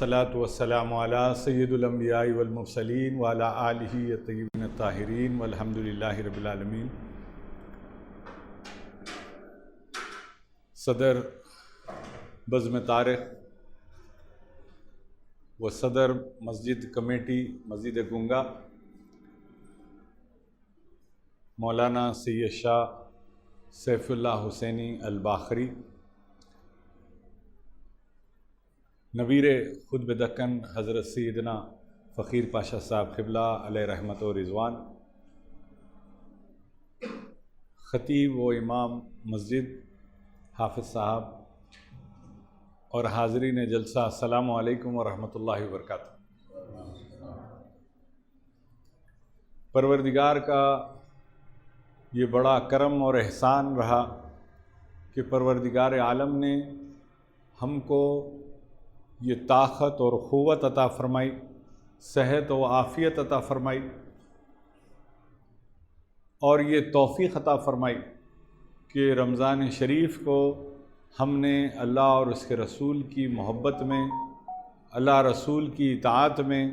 والصلاة والسلام على سید الانبیاء والمرسلین وعلى آلہ الطیبین الطاہرین والحمد للہ رب العالمین۔ صدر بزم طارق و صدر مسجد کمیٹی مسجد گنگا مولانا سید شاہ سیف اللہ حسینی الباخری، نویر خطب دکن حضرت سیدنا فقیر پاشا صاحب قبلہ علیہ رحمت و رضوان، خطیب و امام مسجد حافظ صاحب اور حاضرین جلسہ، السلام علیکم ورحمۃ اللہ وبرکاتہ۔ پروردگار کا یہ بڑا کرم اور احسان رہا کہ پروردگار عالم نے ہم کو یہ طاقت اور قوت عطا فرمائی، صحت و عافیت عطا فرمائی، اور یہ توفیق عطا فرمائی کہ رمضان شریف کو ہم نے اللہ اور اس کے رسول کی محبت میں، اللہ رسول کی اطاعت میں،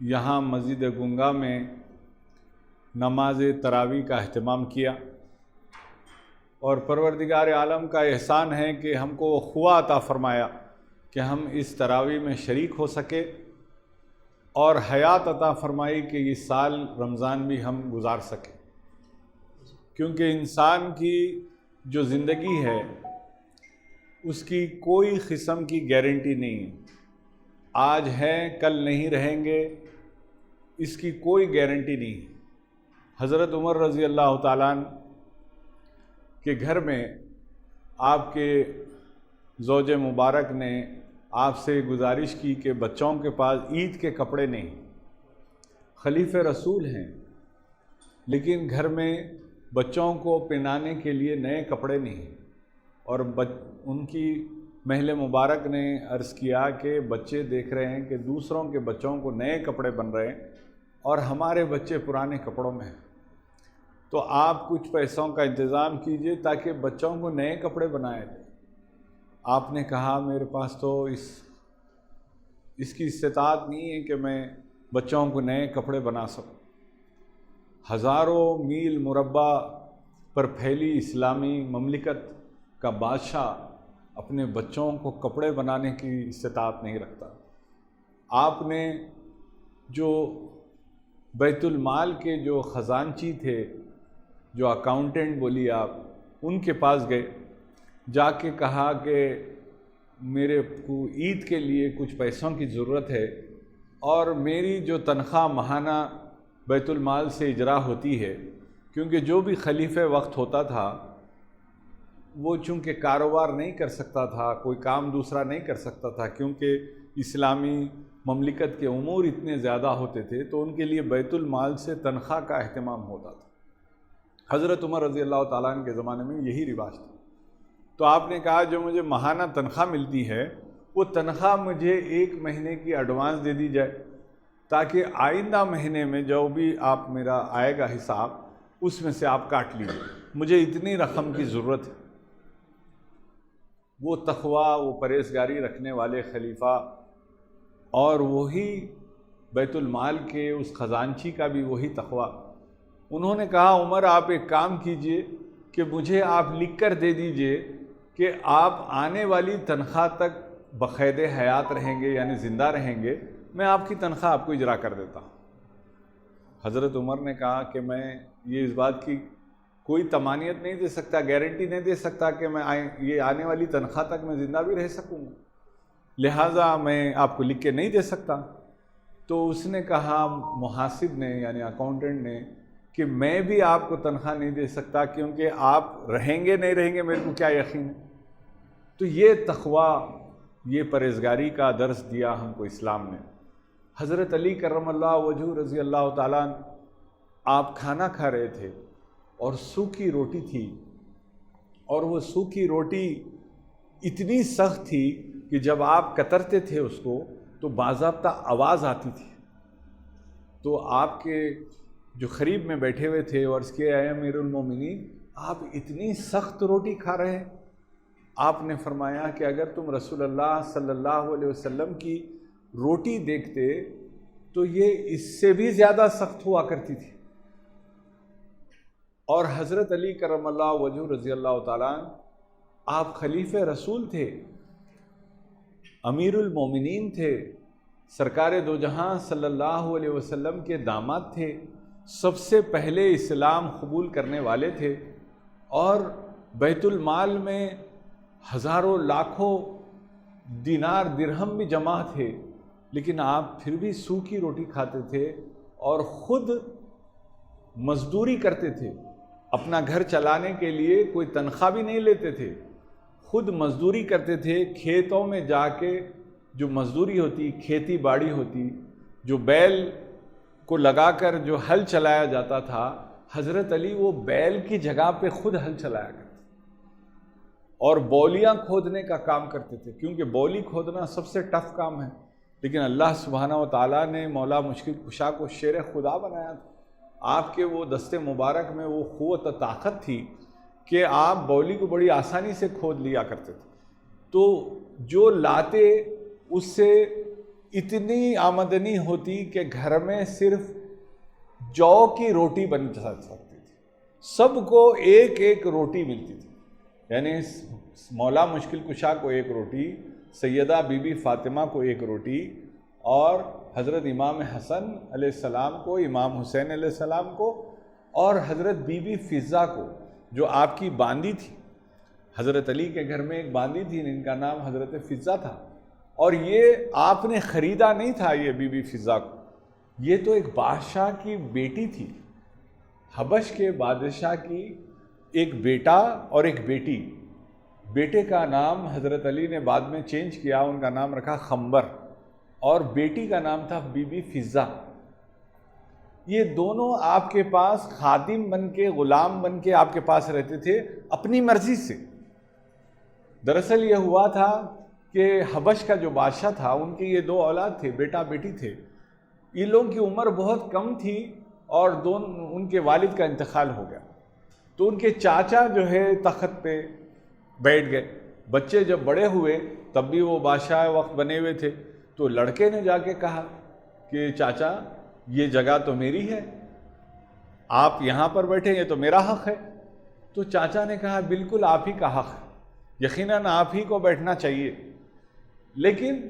یہاں مسجد گنگا میں نماز تراویح کا اہتمام کیا، اور پروردگار عالم کا احسان ہے کہ ہم کو وہ قوت عطا فرمایا کہ ہم اس تراویح میں شریک ہو سکے، اور حیات عطا فرمائی کہ یہ سال رمضان بھی ہم گزار سکیں، کیونکہ انسان کی جو زندگی ہے اس کی کوئی قسم کی گارنٹی نہیں ہے، آج ہے کل نہیں رہیں گے، اس کی کوئی گارنٹی نہیں ہے۔ حضرت عمر رضی اللہ تعالیٰ عنہ کے گھر میں آپ کے زوج مبارک نے آپ سے گزارش کی کہ بچوں کے پاس عید کے کپڑے نہیں، خلیفہ رسول ہیں لیکن گھر میں بچوں کو پہنانے کے لیے نئے کپڑے نہیں، اور ان کی محل مبارک نے عرض کیا کہ بچے دیکھ رہے ہیں کہ دوسروں کے بچوں کو نئے کپڑے بن رہے ہیں اور ہمارے بچے پرانے کپڑوں میں ہیں، تو آپ کچھ پیسوں کا انتظام کیجئے تاکہ بچوں کو نئے کپڑے بنائے دیں۔ آپ نے کہا میرے پاس تو اس کی استطاعت نہیں ہے کہ میں بچوں کو نئے کپڑے بنا سکوں۔ ہزاروں میل مربع پر پھیلی اسلامی مملکت کا بادشاہ اپنے بچوں کو کپڑے بنانے کی استطاعت نہیں رکھتا۔ آپ نے جو بیت المال کے جو خزانچی تھے، جو اکاؤنٹنٹ بولی آپ، ان کے پاس گئے، جا کے کہا کہ میرے کو عید کے لیے کچھ پیسوں کی ضرورت ہے، اور میری جو تنخواہ ماہانہ بیت المال سے اجرا ہوتی ہے، کیونکہ جو بھی خلیفہ وقت ہوتا تھا وہ چونکہ کاروبار نہیں کر سکتا تھا، کوئی کام دوسرا نہیں کر سکتا تھا، کیونکہ اسلامی مملکت کے امور اتنے زیادہ ہوتے تھے، تو ان کے لیے بیت المال سے تنخواہ کا اہتمام ہوتا تھا۔ حضرت عمر رضی اللہ تعالیٰ عنہ کے زمانے میں یہی رواج تھا۔ تو آپ نے کہا جو مجھے ماہانہ تنخواہ ملتی ہے وہ تنخواہ مجھے 1 مہینے کی ایڈوانس دے دی جائے، تاکہ آئندہ مہینے میں جو بھی آپ میرا آئے گا حساب اس میں سے آپ کاٹ لیجیے، مجھے اتنی رقم کی ضرورت ہے۔ وہ تقویٰ، وہ پرہیزگاری رکھنے والے خلیفہ، اور وہی بیت المال کے اس خزانچی کا بھی وہی تقویٰ، انہوں نے کہا عمر آپ ایک کام کیجئے کہ مجھے آپ لکھ کر دے دیجئے کہ آپ آنے والی تنخواہ تک بقید حیات رہیں گے، یعنی زندہ رہیں گے، میں آپ کی تنخواہ آپ کو اجرا کر دیتا ہوں۔ حضرت عمر نے کہا کہ میں یہ اس بات کی کوئی تمانیت نہیں دے سکتا، گارنٹی نہیں دے سکتا کہ میں یہ آنے والی تنخواہ تک میں زندہ بھی رہ سکوں گا، لہٰذا میں آپ کو لکھ کے نہیں دے سکتا۔ تو اس نے کہا محاسب نے، یعنی اکاؤنٹنٹ نے، کہ میں بھی آپ کو تنخواہ نہیں دے سکتا، کیونکہ آپ رہیں گے نہیں رہیں گے میرے کو کیا یقین ہے۔ تو یہ تقویٰ، یہ پرہیزگاری کا درس دیا ہم کو اسلام نے۔ حضرت علی کرم اللہ وجہہ رضی اللہ تعالیٰ عنہ، آپ کھانا کھا رہے تھے اور سوکھی روٹی تھی، اور وہ سوکھی روٹی اتنی سخت تھی کہ جب آپ کترتے تھے اس کو تو باضابطہ آواز آتی تھی۔ تو آپ کے جو قریب میں بیٹھے ہوئے تھے، اور اس کے اے امیر المومنین، آپ اتنی سخت روٹی کھا رہے ہیں؟ آپ نے فرمایا کہ اگر تم رسول اللہ صلی اللہ علیہ وسلم کی روٹی دیکھتے تو یہ اس سے بھی زیادہ سخت ہوا کرتی تھی. اور حضرت علی کرم اللہ وجہ رضی اللہ تعالیٰ عنہ آپ خلیفہ رسول تھے، امیر المومنین تھے، سرکار دو جہاں صلی اللہ علیہ وسلم کے داماد تھے، سب سے پہلے اسلام قبول کرنے والے تھے، اور بیت المال میں ہزاروں لاکھوں دینار درہم بھی جمع تھے، لیکن آپ پھر بھی سو کی روٹی کھاتے تھے اور خود مزدوری کرتے تھے. اپنا گھر چلانے کے لیے کوئی تنخواہ بھی نہیں لیتے تھے، خود مزدوری کرتے تھے. کھیتوں میں جا کے جو مزدوری ہوتی، کھیتی باڑی ہوتی، جو بیل کو لگا کر جو ہل چلایا جاتا تھا، حضرت علی وہ بیل کی جگہ پہ خود ہل چلایا کرتے اور بولیاں کھودنے کا کام کرتے تھے، کیونکہ بولی کھودنا سب سے ٹف کام ہے. لیکن اللہ سبحانہ و تعالیٰ نے مولا مشکل کشا کو شیر خدا بنایا تھا. آپ کے وہ دست مبارک میں وہ قوت و طاقت تھی کہ آپ بولی کو بڑی آسانی سے کھود لیا کرتے تھے. تو جو لاتے اس سے اتنی آمدنی ہوتی کہ گھر میں صرف جو کی روٹی بن سکتی تھی، سب کو ایک ایک روٹی ملتی تھی. یعنی مولا مشکل کشا کو ایک روٹی، سیدہ بی بی فاطمہ کو ایک روٹی، اور حضرت امام حسن علیہ السلام کو، امام حسین علیہ السلام کو، اور حضرت بی بی فضہ کو جو آپ کی باندی تھی. حضرت علی کے گھر میں ایک باندی تھی جن کا نام حضرت فضہ تھا، اور یہ آپ نے خریدا نہیں تھا یہ بی بی فضہ کو، یہ تو ایک بادشاہ کی بیٹی تھی. حبش کے بادشاہ کی ایک بیٹا اور ایک بیٹی. بیٹے کا نام حضرت علی نے بعد میں چینج کیا، ان کا نام رکھا خمبر، اور بیٹی کا نام تھا بی بی فضہ. یہ دونوں آپ کے پاس خادم بن کے، غلام بن کے آپ کے پاس رہتے تھے اپنی مرضی سے. دراصل یہ ہوا تھا کہ حبش کا جو بادشاہ تھا ان کے یہ دو اولاد تھے، بیٹا بیٹی تھے. ان لوگوں کی عمر بہت کم تھی اور ان کے والد کا انتقال ہو گیا، تو ان کے چاچا جو ہے تخت پہ بیٹھ گئے. بچے جب بڑے ہوئے تب بھی وہ بادشاہ وقت بنے ہوئے تھے، تو لڑکے نے جا کے کہا کہ چاچا یہ جگہ تو میری ہے، آپ یہاں پر بیٹھے، یہ تو میرا حق ہے. تو چاچا نے کہا بالکل آپ ہی کا حق ہے، یقیناً آپ ہی کو بیٹھنا چاہیے، لیکن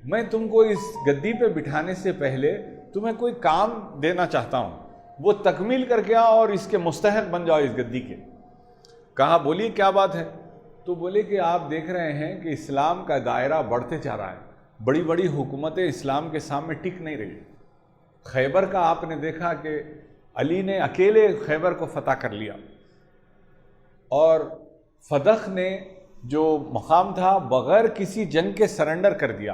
میں تم کو اس گدی پہ بٹھانے سے پہلے تمہیں کوئی کام دینا چاہتا ہوں، وہ تکمیل کر کے آؤ اور اس کے مستحق بن جاؤ اس گدی کے. کہا بولیے کیا بات ہے؟ تو بولے کہ آپ دیکھ رہے ہیں کہ اسلام کا دائرہ بڑھتے جا رہا ہے، بڑی بڑی حکومتیں اسلام کے سامنے ٹک نہیں رہی. خیبر کا آپ نے دیکھا کہ علی نے اکیلے خیبر کو فتح کر لیا، اور فدق نے جو مقام تھا بغیر کسی جنگ کے سرنڈر کر دیا.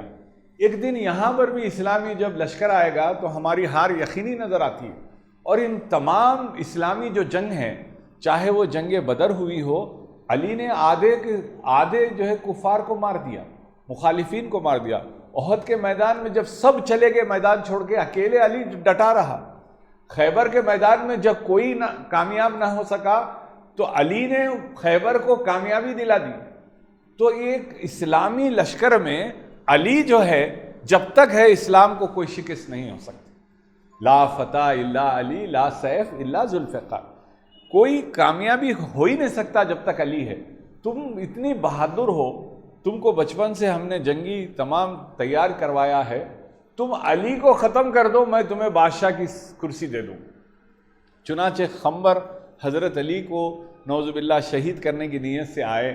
ایک دن یہاں پر بھی اسلامی جب لشکر آئے گا تو ہماری ہار یقینی نظر آتی ہے. اور ان تمام اسلامی جو جنگ ہیں، چاہے وہ جنگ بدر ہوئی ہو، علی نے آدھے جو ہے کفار کو مار دیا، مخالفین کو مار دیا. احد کے میدان میں جب سب چلے گئے میدان چھوڑ کے، اکیلے علی ڈٹا رہا. خیبر کے میدان میں جب کوئی کامیاب نہ ہو سکا تو علی نے خیبر کو کامیابی دلا دی. تو ایک اسلامی لشکر میں علی جو ہے جب تک ہے اسلام کو کوئی شکست نہیں ہو سکتی. لا فتح الا علی، لا سیف الا ذوالفقار. کوئی کامیابی ہو ہی نہیں سکتا جب تک علی ہے. تم اتنی بہادر ہو، تم کو بچپن سے ہم نے جنگی تمام تیار کروایا ہے، تم علی کو ختم کر دو، میں تمہیں بادشاہ کی کرسی دے دوں. چنانچہ خمبر حضرت علی کو نعوذ باللہ شہید کرنے کی نیت سے آئے،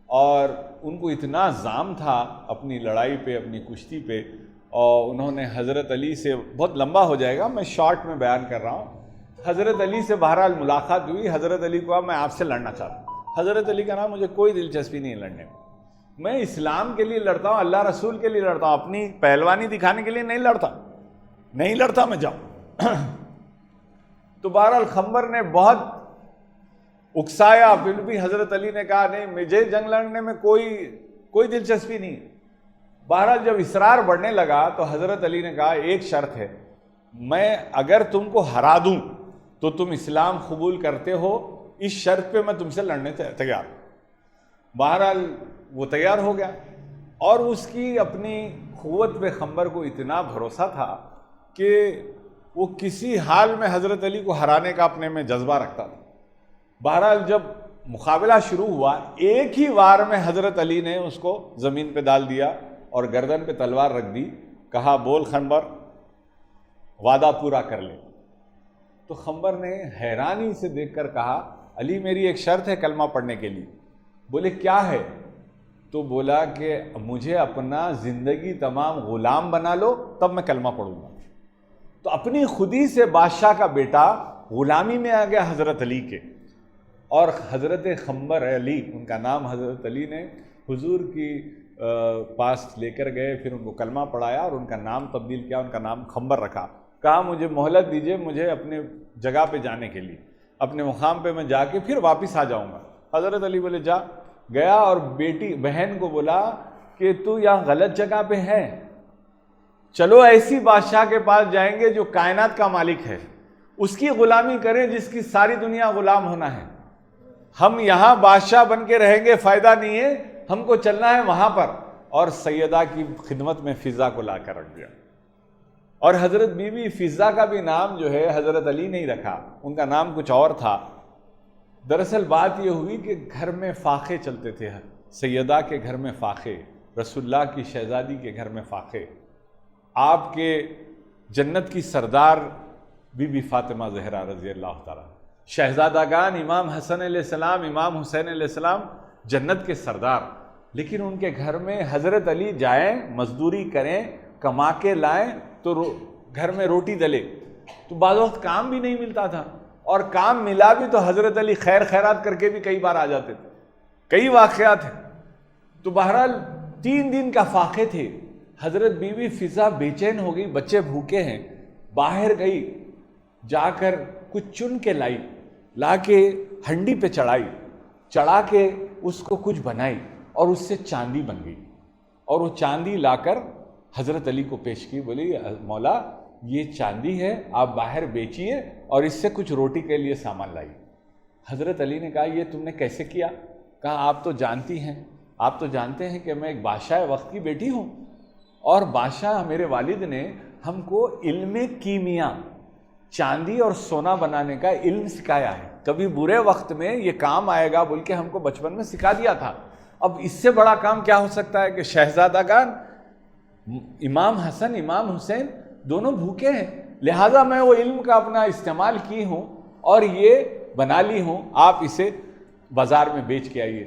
اور ان کو اتنا زام تھا اپنی لڑائی پہ، اپنی کشتی پہ، اور انہوں نے حضرت علی سے، بہت لمبا ہو جائے گا میں شارٹ میں بیان کر رہا ہوں، حضرت علی سے بہرحال ملاقات ہوئی. حضرت علی کو میں آپ سے لڑنا چاہتا ہوں. حضرت علی کا نام مجھے کوئی دلچسپی نہیں لڑنے میں اسلام کے لیے لڑتا ہوں، اللہ رسول کے لیے لڑتا ہوں، اپنی پہلوانی دکھانے کے لیے نہیں لڑتا میں جاؤں. تو بہرحال خمبر نے بہت اکسایا، پھر بھی حضرت علی نے کہا نہیں، مجھے جنگ لڑنے میں کوئی دلچسپی نہیں. بہرحال جب اصرار بڑھنے لگا تو حضرت علی نے کہا ایک شرط ہے، میں اگر تم کو ہرا دوں تو تم اسلام قبول کرتے ہو، اس شرط پہ میں تم سے لڑنے تیار ہوں. بہرحال وہ تیار ہو گیا، اور اس کی اپنی قوت پہ خنبر کو اتنا بھروسہ تھا کہ وہ کسی حال میں حضرت علی کو ہرانے کا اپنے میں جذبہ رکھتا تھا۔ بہرحال جب مقابلہ شروع ہوا، ایک ہی وار میں حضرت علی نے اس کو زمین پہ ڈال دیا اور گردن پہ تلوار رکھ دی، کہا بول خنبر، وعدہ پورا کر لے۔ تو خنبر نے حیرانی سے دیکھ کر کہا علی میری ایک شرط ہے کلمہ پڑھنے کے لیے۔ بولے کیا ہے؟ تو بولا کہ مجھے اپنا زندگی تمام غلام بنا لو تب میں کلمہ پڑھوں گا۔ تو اپنی خودی سے بادشاہ کا بیٹا غلامی میں آ گیا حضرت علی کے، اور حضرت خنبر علی، ان کا نام حضرت علی نے حضور کی پاس لے کر گئے، پھر ان کو کلمہ پڑھایا اور ان کا نام تبدیل کیا، ان کا نام خنبر رکھا۔ کہا مجھے مہلت دیجئے، مجھے اپنے جگہ پہ جانے کے لیے، اپنے مقام پہ میں جا کے پھر واپس آ جاؤں گا۔ حضرت علی بولے جا۔ گیا اور بیٹی بہن کو بولا کہ تو یہاں غلط جگہ پہ ہے، چلو ایسی بادشاہ کے پاس جائیں گے جو کائنات کا مالک ہے، اس کی غلامی کریں جس کی ساری دنیا غلام ہونا ہے۔ ہم یہاں بادشاہ بن کے رہیں گے فائدہ نہیں ہے، ہم کو چلنا ہے وہاں پر۔ اور سیدہ کی خدمت میں فضا کو لا کر رکھ دیا۔ اور حضرت بی بی فضا کا بھی نام جو ہے حضرت علی نہیں رکھا، ان کا نام کچھ اور تھا۔ دراصل بات یہ ہوئی کہ گھر میں فاقے چلتے تھے، سیدہ کے گھر میں فاقے، رسول اللہ کی شہزادی کے گھر میں فاقے، آپ کے جنت کی سردار بی بی فاطمہ زہرا رضی اللہ تعالیٰ، شہزادگان امام حسن علیہ السلام، امام حسین علیہ السلام جنت کے سردار، لیکن ان کے گھر میں حضرت علی جائیں، مزدوری کریں، کما کے لائیں تو گھر میں روٹی ڈلے، تو بعض وقت کام بھی نہیں ملتا تھا، اور کام ملا بھی تو حضرت علی خیر خیرات کر کے بھی کئی بار آ جاتے تھے، کئی واقعات ہیں۔ تو بہرحال 3 دن کا فاقے تھے، حضرت بی بی فضا بے چین ہو گئی، بچے بھوکے ہیں، باہر گئی، جا کر کچھ چن کے لائی، لا کے ہنڈی پہ چڑھا کے اس کو کچھ بنائی، اور اس سے چاندی بن گئی، اور وہ چاندی لا کر حضرت علی کو پیش کی، بولی مولا یہ چاندی ہے، آپ باہر بیچیے اور اس سے کچھ روٹی کے لیے سامان لائیے۔ حضرت علی نے کہا یہ تم نے کیسے کیا؟ کہا آپ تو جانتی ہیں، آپ تو جانتے ہیں کہ میں ایک بادشاہ وقت کی بیٹی ہوں، اور بادشاہ میرے والد نے ہم کو علم کیمیا، چاندی اور سونا بنانے کا علم سکھایا ہے، کبھی برے وقت میں یہ کام آئے گا بول کے ہم کو بچپن میں سکھا دیا تھا۔ اب اس سے بڑا کام کیا ہو سکتا ہے کہ شہزادگان امام حسن امام حسین دونوں بھوکے ہیں، لہٰذا میں وہ علم کا اپنا استعمال کی ہوں اور یہ بنا لی ہوں، آپ اسے بازار میں بیچ کے آئیے۔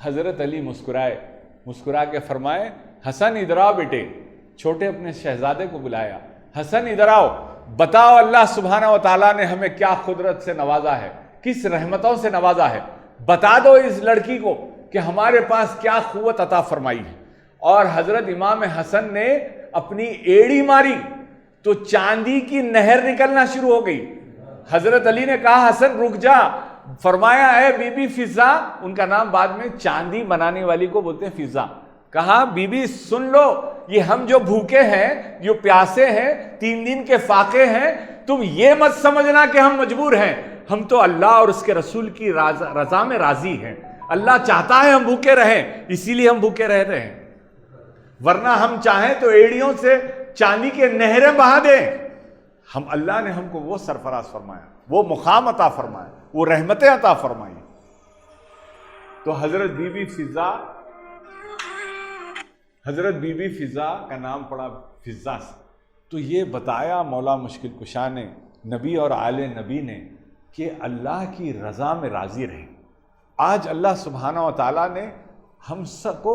حضرت علی مسکرا کے فرمائے حسن ادھر آؤ بیٹے، چھوٹے اپنے شہزادے کو بلایا، حسن ادھر آؤ، بتاؤ اللہ سبحانہ و تعالیٰ نے ہمیں کیا قدرت سے نوازا ہے، کس رحمتوں سے نوازا ہے، بتا دو اس لڑکی کو کہ ہمارے پاس کیا قوت عطا فرمائی ہے۔ اور حضرت امام حسن نے اپنی ایڑی ماری تو چاندی کی نہر نکلنا شروع ہو گئی۔ حضرت علی نے کہا حسن رک جا، فرمایا اے بی بی فضا، ان کا نام بعد میں چاندی بنانے والی کو بولتے ہیں فضا، کہا بی بی سن لو، یہ ہم جو بھوکے ہیں، جو پیاسے ہیں، 3 دن کے فاقے ہیں، تم یہ مت سمجھنا کہ ہم مجبور ہیں، ہم تو اللہ اور اس کے رسول کی رضا میں راضی ہیں، اللہ چاہتا ہے ہم بھوکے رہیں، اسی لیے ہم بھوکے رہ رہے ہیں، ورنہ ہم چاہیں تو ایڑیوں سے چاندی کے نہریں بہا دیں۔ ہم اللہ نے ہم کو وہ سرفراز فرمایا، وہ مقام عطا فرمایا، وہ رحمتیں عطا فرمائی۔ تو حضرت بی بی فضا کا نام پڑا فضا سے۔ تو یہ بتایا مولا مشکل کشا نے، نبی اور آل نبی نے، کہ اللہ کی رضا میں راضی رہیں۔ آج اللہ سبحانہ و تعالیٰ نے ہم سب کو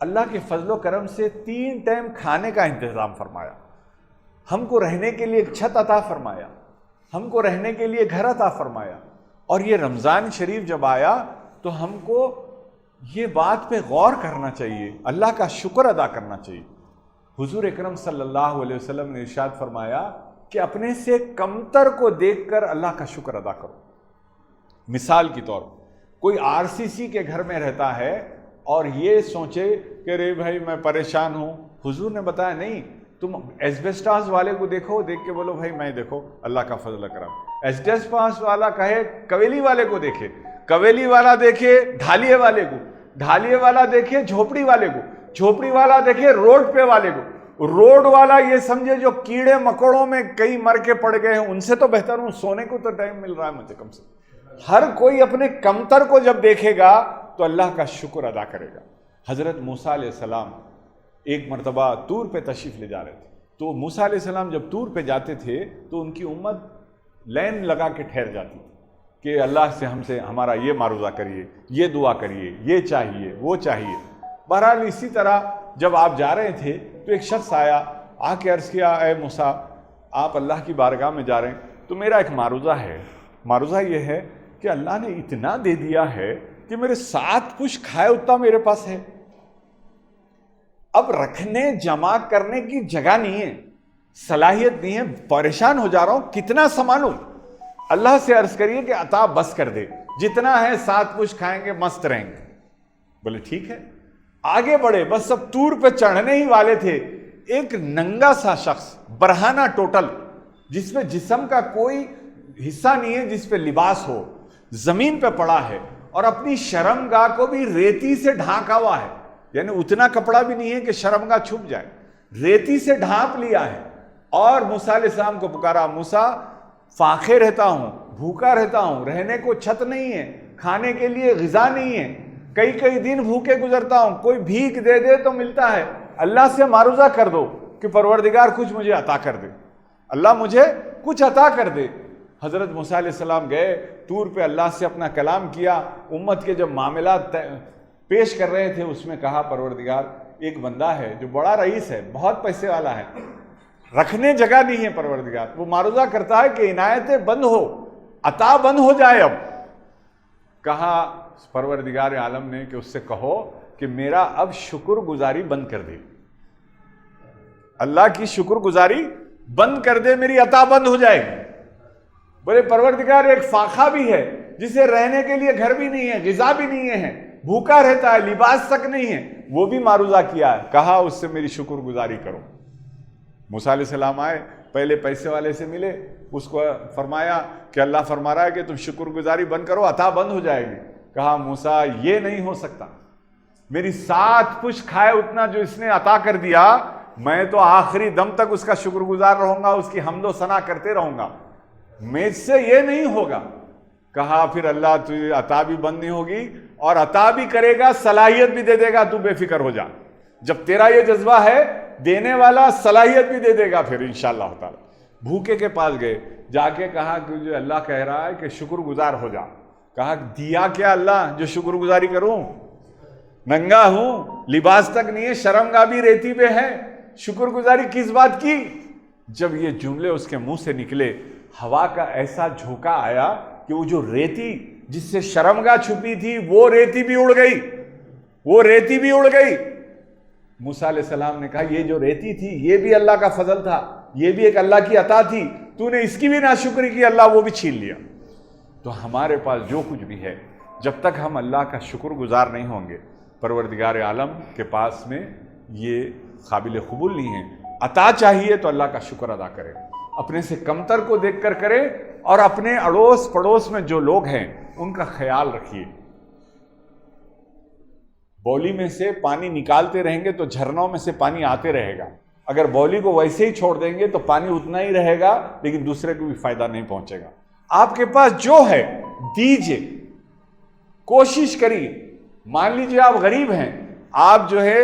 اللہ کے فضل و کرم سے 3 ٹائم کھانے کا انتظام فرمایا، ہم کو رہنے کے لیے ایک چھت عطا فرمایا، ہم کو رہنے کے لیے گھر عطا فرمایا۔ اور یہ رمضان شریف جب آیا تو ہم کو یہ بات پہ غور کرنا چاہیے، اللہ کا شکر ادا کرنا چاہیے۔ حضور اکرم صلی اللہ علیہ وسلم نے ارشاد فرمایا کہ اپنے سے کمتر کو دیکھ کر اللہ کا شکر ادا کرو۔ مثال کی طور کوئی RCC کے گھر میں رہتا ہے اور یہ سوچے کہ رے بھائی میں پریشان ہوں، حضور نے بتایا نہیں، تم ایسبیسٹاس والے کو دیکھو، دیکھ کے بولو بھائی میں دیکھو اللہ کا فضل کرم۔ ایسبیسٹاس والا کہے کویلی والے کو دیکھے، کویلی والا دیکھے ڈھالیے والے کو، ڈھالیے والا دیکھے جھوپڑی والے کو، جھوپڑی والا دیکھے روڈ پہ والے کو، روڈ والا یہ سمجھے جو کیڑے مکوڑوں میں کئی مر کے پڑ گئے ہیں ان سے تو بہتر ہوں، سونے کو تو ٹائم مل رہا ہے مجھے کم سے کم۔ ہر کوئی اپنے کمتر کو جب دیکھے گا تو اللہ کا شکر ادا کرے گا۔ حضرت موسیٰ علیہ السلام ایک مرتبہ طور پہ تشریف لے جا رہے تھے، تو موسیٰ علیہ السلام جب طور پہ جاتے تھے تو ان کی امت لائن لگا کے ٹھہر جاتی تھی کہ اللہ سے ہم سے ہمارا یہ معروضہ کریے، یہ دعا کریے، یہ چاہیے، وہ چاہیے۔ بہرحال اسی طرح جب آپ جا رہے تھے تو ایک شخص آیا، آ کے عرض کیا، اے موسیٰ آپ اللہ کی بارگاہ میں جا رہے ہیں تو میرا ایک معروضہ ہے، معروضہ یہ ہے کہ اللہ نے اتنا دے دیا ہے کہ میرے 7 پش کھائے اتنا میرے پاس ہے، اب رکھنے جمع کرنے کی جگہ نہیں ہے، صلاحیت نہیں ہے، پریشان ہو جا رہا ہوں، کتنا سنبھالوں؟ اللہ سے عرض کریے کہ عطا بس کر دے، جتنا ہے 7 پش کھائیں گے، مست رہیں گے۔ بولے ٹھیک ہے، آگے بڑھے، بس سب طور پہ چڑھنے ہی والے تھے، ایک ننگا سا شخص، برہانہ ٹوٹل، جس پہ جسم کا کوئی حصہ نہیں ہے، جس پہ لباس ہو، زمین پہ پڑا ہے اور اپنی شرمگاہ کو بھی ریتی سے ڈھانکا ہوا ہے، یعنی اتنا کپڑا بھی نہیں ہے کہ شرمگاہ چھپ جائے، ریتی سے ڈھانپ لیا ہے۔ اور موسیٰ علیہ السلام کو پکارا، موسیٰ فاقے رہتا ہوں، بھوکا رہتا ہوں، رہنے کو چھت نہیں ہے، کھانے کے لیے غذا نہیں ہے، کئی دن بھوکے گزرتا ہوں، کوئی بھیک دے دے تو ملتا ہے، اللہ سے معروضہ کر دو کہ پروردگار کچھ مجھے عطا کر دے، اللہ مجھے کچھ عطا کر دے۔ حضرت موسیٰ علیہ السلام گئے طور پہ، اللہ سے اپنا کلام کیا، امت کے جب معاملات پیش کر رہے تھے اس میں کہا پروردگار ایک بندہ ہے جو بڑا رئیس ہے، بہت پیسے والا ہے، رکھنے جگہ نہیں ہے پروردگار، وہ معروضہ کرتا ہے کہ عنایتیں بند ہو، عطا بند ہو جائے۔ اب کہا پروردگار عالم نے کہ اس سے کہو کہ میرا اب شکر گزاری بند کر دے، اللہ کی شکر گزاری بند کر دے، میری عطا بند ہو جائے گی۔ بولے پروردگار ایک فاقہ بھی ہے جسے رہنے کے لیے گھر بھی نہیں ہے، غذا بھی نہیں ہے، بھوکا رہتا ہے، لباس تک نہیں ہے، وہ بھی معروضہ کیا ہے، کہا اس سے میری شکر گزاری کرو۔ موسیٰ علیہ السلام آئے، پہلے پیسے والے سے ملے، اس کو فرمایا کہ اللہ فرما رہا ہے کہ تم شکر گزاری بند کرو، عطا بند ہو جائے گی۔ کہا موسیٰ یہ نہیں ہو سکتا، میری 7 پش کھائے اتنا جو اس نے عطا کر دیا، میں تو آخری دم تک اس کا شکر گزار رہوں گا، اس کی حمد و ثنا کرتے رہوں گا، مجھ سے یہ نہیں ہوگا۔ کہا پھر اللہ تجھے عطا بھی بند نہیں ہوگی اور عطا بھی کرے گا، صلاحیت بھی دے دے گا، تو بے فکر ہو جا، جب تیرا یہ جذبہ ہے دینے والا صلاحیت بھی دے دے گا پھر انشاءاللہ تعالی۔ بھوکے کے پاس گئے، جا کے کہا کہ جو اللہ کہہ رہا ہے کہ شکر گزار ہو جا۔ کہا دیا کیا اللہ جو شکر گزاری کروں، ننگا ہوں، لباس تک نہیں ہے، شرمگاہ بھی ریتی پہ ہے، شکر گزاری کس بات کی؟ جب یہ جملے اس کے منہ سے نکلے، ہوا کا ایسا جھونکا آیا کہ وہ جو ریتی جس سے شرمگاہ چھپی تھی وہ ریتی بھی اڑ گئی، وہ ریتی بھی اڑ گئی۔ موسیٰ علیہ السلام نے کہا یہ جو ریتی تھی یہ بھی اللہ کا فضل تھا، یہ بھی ایک اللہ کی عطا تھی، تو نے اس کی بھی ناشکری کی، اللہ وہ بھی چھین لیا۔ تو ہمارے پاس جو کچھ بھی ہے، جب تک ہم اللہ کا شکر گزار نہیں ہوں گے، پروردگار عالم کے پاس میں یہ قابل قبول نہیں ہے۔ عطا چاہیے تو اللہ کا شکر ادا کرے، اپنے سے کمتر کو دیکھ کر کرے، اور اپنے اڑوس پڑوس میں جو لوگ ہیں ان کا خیال رکھیے۔ بولی میں سے پانی نکالتے رہیں گے تو جھرنوں میں سے پانی آتے رہے گا، اگر بولی کو ویسے ہی چھوڑ دیں گے تو پانی اتنا ہی رہے گا لیکن دوسرے کو بھی فائدہ نہیں پہنچے گا۔ آپ کے پاس جو ہے دیجئے، کوشش کریے۔ مان لیجئے آپ غریب ہیں، آپ جو ہے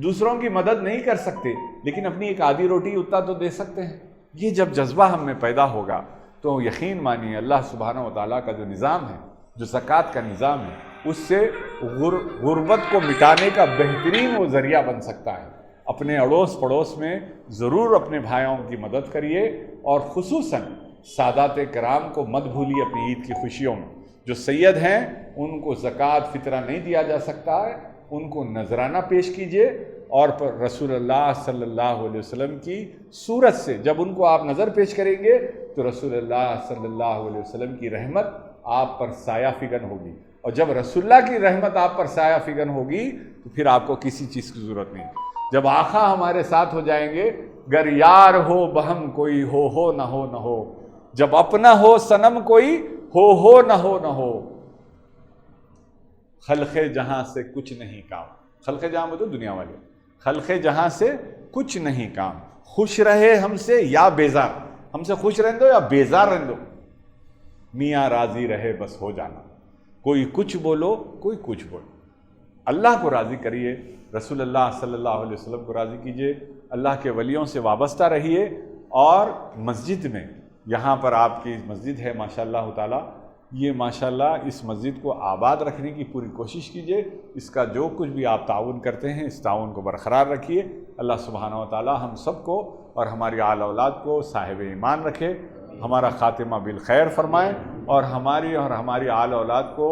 دوسروں کی مدد نہیں کر سکتے لیکن اپنی ایک آدھی روٹی اتنا تو دے سکتے ہیں۔ یہ جب جذبہ ہم میں پیدا ہوگا تو یقین مانیے اللہ سبحانہ و تعالیٰ کا جو نظام ہے، جو زکوٰۃ کا نظام ہے، اس سے غربت کو مٹانے کا بہترین وہ ذریعہ بن سکتا ہے۔ اپنے اڑوس پڑوس میں ضرور اپنے بھائیوں کی مدد کریے، اور خصوصاً سادات کرام کو مت بھولیے اپنی عید کی خوشیوں میں۔ جو سید ہیں ان کو زکوٰۃ فطرہ نہیں دیا جا سکتا ہے، ان کو نذرانہ پیش کیجئے، اور رسول اللہ صلی اللہ علیہ وسلم کی صورت سے جب ان کو آپ نظر پیش کریں گے تو رسول اللہ صلی اللہ علیہ وسلم کی رحمت آپ پر سایہ فگن ہوگی، اور جب رسول اللہ کی رحمت آپ پر سایہ فگن ہوگی تو پھر آپ کو کسی چیز کی ضرورت نہیں۔ جب آقا ہمارے ساتھ ہو جائیں گے، گر یار ہو بہم کوئی ہو نہ ہو نہ ہو، جب اپنا ہو صنم کوئی ہو نہ ہو نہ ہو، خلق جہاں سے کچھ نہیں کام. خلق جہاں میں تو دنیا والے. خلق جہاں سے کچھ نہیں کام. خوش رہے ہم سے یا بیزار. ہم سے خوش رہن دو یا بیزار رہن دو. میاں راضی رہے بس ہو جانا. کوئی کچھ بولو کوئی کچھ بولو. اللہ کو راضی کریے, رسول اللہ صلی اللہ علیہ وسلم کو راضی کیجئے, اللہ کے ولیوں سے وابستہ رہیے. اور مسجد میں, یہاں پر آپ کی مسجد ہے ماشاءاللہ تعالی, یہ ماشاءاللہ اس مسجد کو آباد رکھنے کی پوری کوشش کیجئے. اس کا جو کچھ بھی آپ تعاون کرتے ہیں اس تعاون کو برقرار رکھیے. اللہ سبحانہ و تعالی ہم سب کو اور ہماری آل اولاد کو صاحب ایمان رکھے, ہمارا خاتمہ بالخیر فرمائے, اور ہماری آل اولاد کو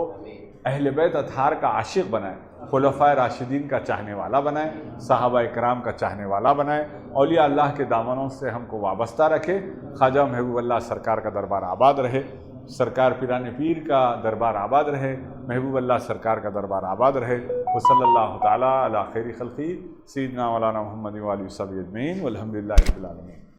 اہل بیت اطہار کا عاشق بنائے, خلفائے راشدین کا چاہنے والا بنائے, صحابہ اکرام کا چاہنے والا بنائے, اولیاء اللہ کے دامنوں سے ہم کو وابستہ رکھے. خواجہ محبوب اللہ سرکار کا دربار آباد رہے, سرکار پیران پیر کا دربار آباد رہے, محبوب اللہ سرکار کا دربار آباد رہے. وصلی اللہ تعالی علی خیر خلقی سیدنا مولانا محمد و آلہ وصحبہ اجمعین والحمدللہ رب العالمین.